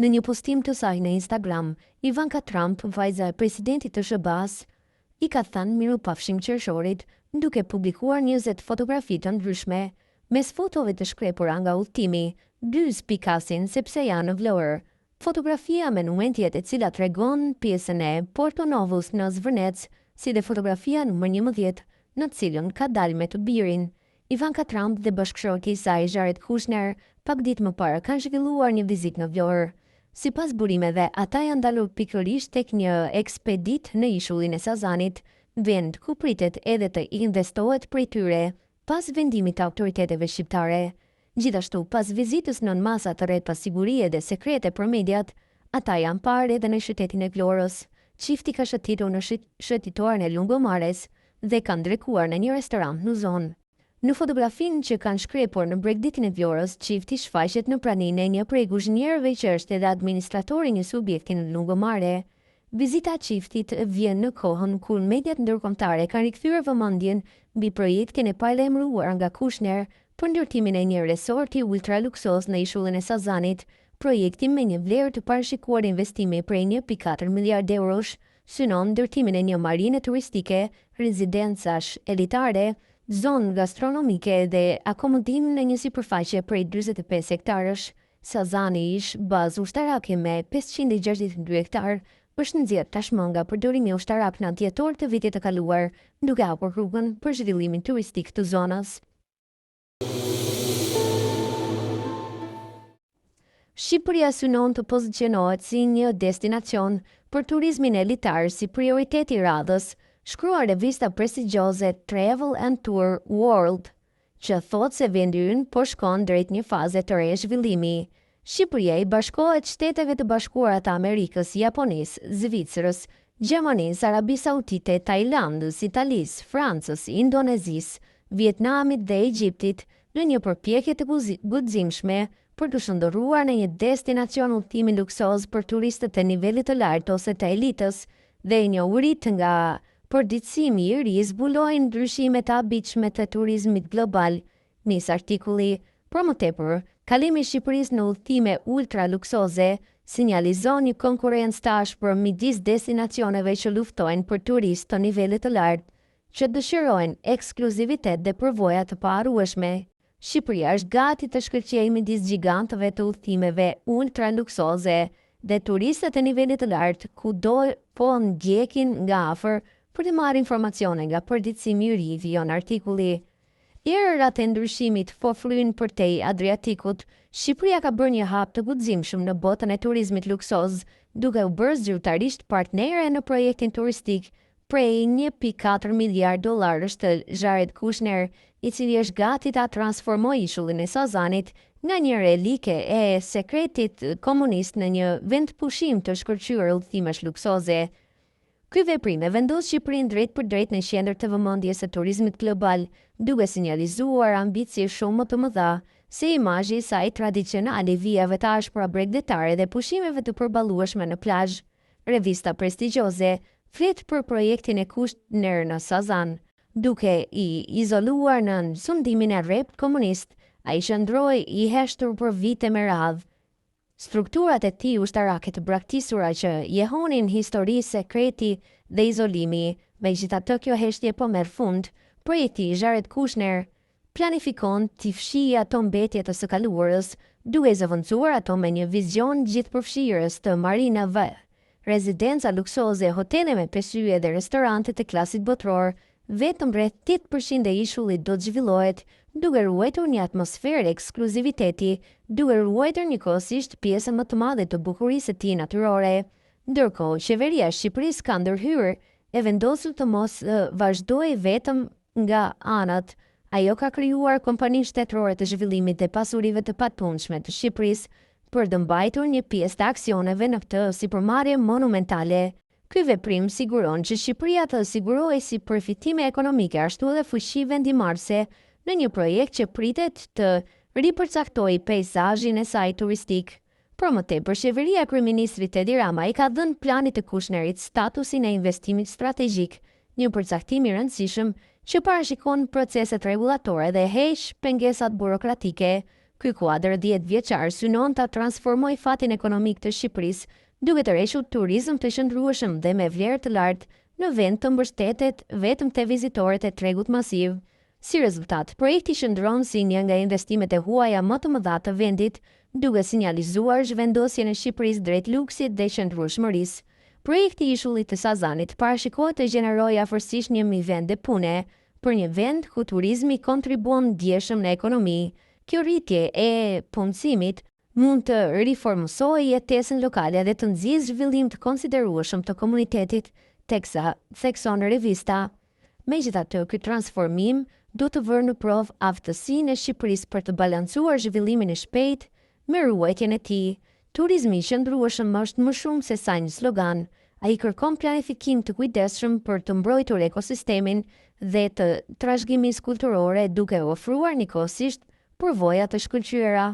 Në një postim të saj në Instagram, Ivanka Trump, vajza e presidentit të SBA-s, i ka thënë mirupafshim qershorit, duke publikuar 20 fotografi të ndryshme. Mes fotove të shkrepura nga udhtimi, dy spikasin sepse janë në Vlorë. Fotografia me numentjet e cila tregon pjesën e Porto Novos në Zvërnec, si dhe fotografia numër 11, në cilën ka dalë me të birin. Ivanka Trump dhe bashkëshorti i saj Jared Kushner pak ditë më parë kanë zhvilluar një vizitë në Vlorë. Sipas burimeve, ata janë dalur pikërisht tek një ekspedit në ishullin e Sazanit, vend ku pritet edhe të investohet prej tyre, pas vendimit të autoriteteve shqiptare. Gjithashtu, pas vizitës nën masa të rreth pasigurie dhe sekrete për mediat, ata janë parë edhe në qytetin e Vlorës. Çifti ka shëtitur në shëtitoren e Lungomares dhe kanë drekuar në një restorant në zonë. Në fotografinë që kanë shkrepur në bregdetin e Vlorës, çifti shfaqet në praninë e një prej kuzhinierëve që është edhe administratori i një subjekti në Lungomare. Vizita e çiftit vjen në kohën kur mediat ndërkombëtare kanë rikthyer vëmendjen mbi projektin e paralajmëruar nga Kushner për ndërtimin e një resorti ultra luksos në ishullin e Sazanit, projekti me një vlerë të parashikuar investimi prej 1.4 miliardë eurosh, synon ndërtimin e një marine turistike, rezidencash elitare, zonë gastronomike dhe akomodim në një sipërfaqe prej 45 hektarësh. Sazani ish bazë ushtarake me 562 hektar, është nxjerrë tashmë nga përdorimi ushtarak në dhjetor të vitit të kaluar, duke hapur rrugën për zhvillimin turistik të zonës. Shqipëria synon të pozicionohet si një destinacion për turizmin elitar si prioritet i radhës, shkruar revista prestigjioze Travel and Tour World, që thot se vendi ynë po shkon drejt një faze të re zhvillimi. Shqipëria i bashkohet Shteteve të Bashkuara të Amerikës, Japonisë, Zvicrës, Gjermanisë, Arabisë Saudite, Tajlandës, Italisë, Francës, Indonezisë, Vietnamit dhe Egjiptit në një përpjekje të guximshme për të shndërruar në një destinacion udhtimi luksoz për turistët e nivelit të lartë ose të elitës dhe njohurit nga përditësimi i ri zbulojnë ndryshimet e habitshme të turizmit global, nis artikulli. Për më tepër, kalimi i Shqipërisë në udhtime ultra luksoze sinjalizon një konkurrencë të ashpër midis destinacioneve që luftojnë për turistë të nivelit të lartë, që dëshirojnë ekskluzivitet dhe përvoja të paharrueshme. Shqipëria është gati të shkëlqejë midis gjigantëve të udhtimeve ultra luksoze dhe turistët e nivelit të lartë kudo po ndjekin nga afër për të marrë informacione nga përditësimi i ri, vijon artikulli. Erërat e ndryshimit po fryjnë përtej Adriatikut, Shqipëria ka bërë një hap të guximshëm në botën e turizmit luksoz, duke u bërë zyrtarisht partnere në projektin turistik prej 1.4 miliard dollarësh të Jared Kushner, i cili është gati ta transformojë ishullin e Sazanit nga një relike e sekretit komunist në një vend pushim të shkëlqyer udhtimesh luksoze. Ky veprim e vendos Shqipërinë drejt për drejt në qendër të vëmendjes së turizmit global, duke sinjalizuar ambicie shumë më të mëdha se imazhi i saj tradicional i vijave të ashpra bregdetare dhe pushimeve të përballueshme në plazh. Revista prestigjioze flet për projektin e Kushner në Sazan, duke i izoluar në sundimin e rrept komunist, ai qëndroi i heshtur për vite me radhë. Strukturat e tij ushtarake të braktisura që jehonin histori sekreti dhe izolimi, megjithatë kjo heshtje po merr fund, projekti i Jared Kushner planifikon të fshijë ato mbetje të së kaluarës, duke zëvendësuar ato me një vizion gjithëpërfshirës të marinave, rezidenca luksoze, hotele me peshyje dhe restorante të klasit botror. Vetëm rreth 8% e ishullit do të zhvillohet, duke ruajtur një atmosferë ekskluziviteti, duke ruajtur njëkohësisht pjesën më të madhe të bukurisë së tij natyrore. Ndërkohë, qeveria e Shqipërisë ka ndërhyrë e vendosur të mos vazhdojë vetëm nga anët. Ajo ka krijuar kompani shtetërore të zhvillimit dhe pasurive të patundshme të Shqipërisë për të mbajtur një pjesë të aksioneve në këtë sipërmarrje monumentale. Ky veprim siguron që Shqipëria të sigurojë si përfitime ekonomike ashtu edhe fuqi vendimarrëse në një projekt që pritet të ripërcaktojë peizazhin e saj turistik. Për më tepër, qeveria e kryeministrit Edi Rama i ka dhënë planit të Kushnerit statusin e investimit strategjik, një përcaktim i rëndësishëm që parashikon proceset rregullatore dhe heq pengesat burokratike. Ky kuadër 10 vjeçar synon ta transformojë fatin ekonomik të Shqipërisë, duke të rreshur turizëm të qëndrueshëm dhe me vlerë të lartë në vend të mbështetet vetëm te vizitorët e tregut masiv. Si rezultat, projekti qëndron si një nga investimet e huaja më të mëdha të vendit, duke sinjalizuar zhvendosjen e Shqipërisë drejt luksit dhe qëndrueshmërisë. Projekti i Ishullit të Sazanit parashikohet të gjenerojë afërsisht 1000 vende pune për një vend ku turizmi kontribuon ndjeshëm në ekonomi. Kjo rritje e punësimit mund të riformësojë jetesën lokale dhe të nxjisë zhvillim të konsiderueshëm të komunitetit, teksa thekson revista. Megjithatë, ky transformim do të vërë në provë aftësinë e Shqipërisë për të balancuar zhvillimin e shpejtë me ruajtjen e tij. Turizmi i qëndrueshëm është më shumë se sa një slogan. Ai kërkon planifikim të kujdesshëm për të mbrojtur ekosistemin dhe të trashëgimisë kulturore duke ofruar njëkohësisht përvoja të shkëlqyera.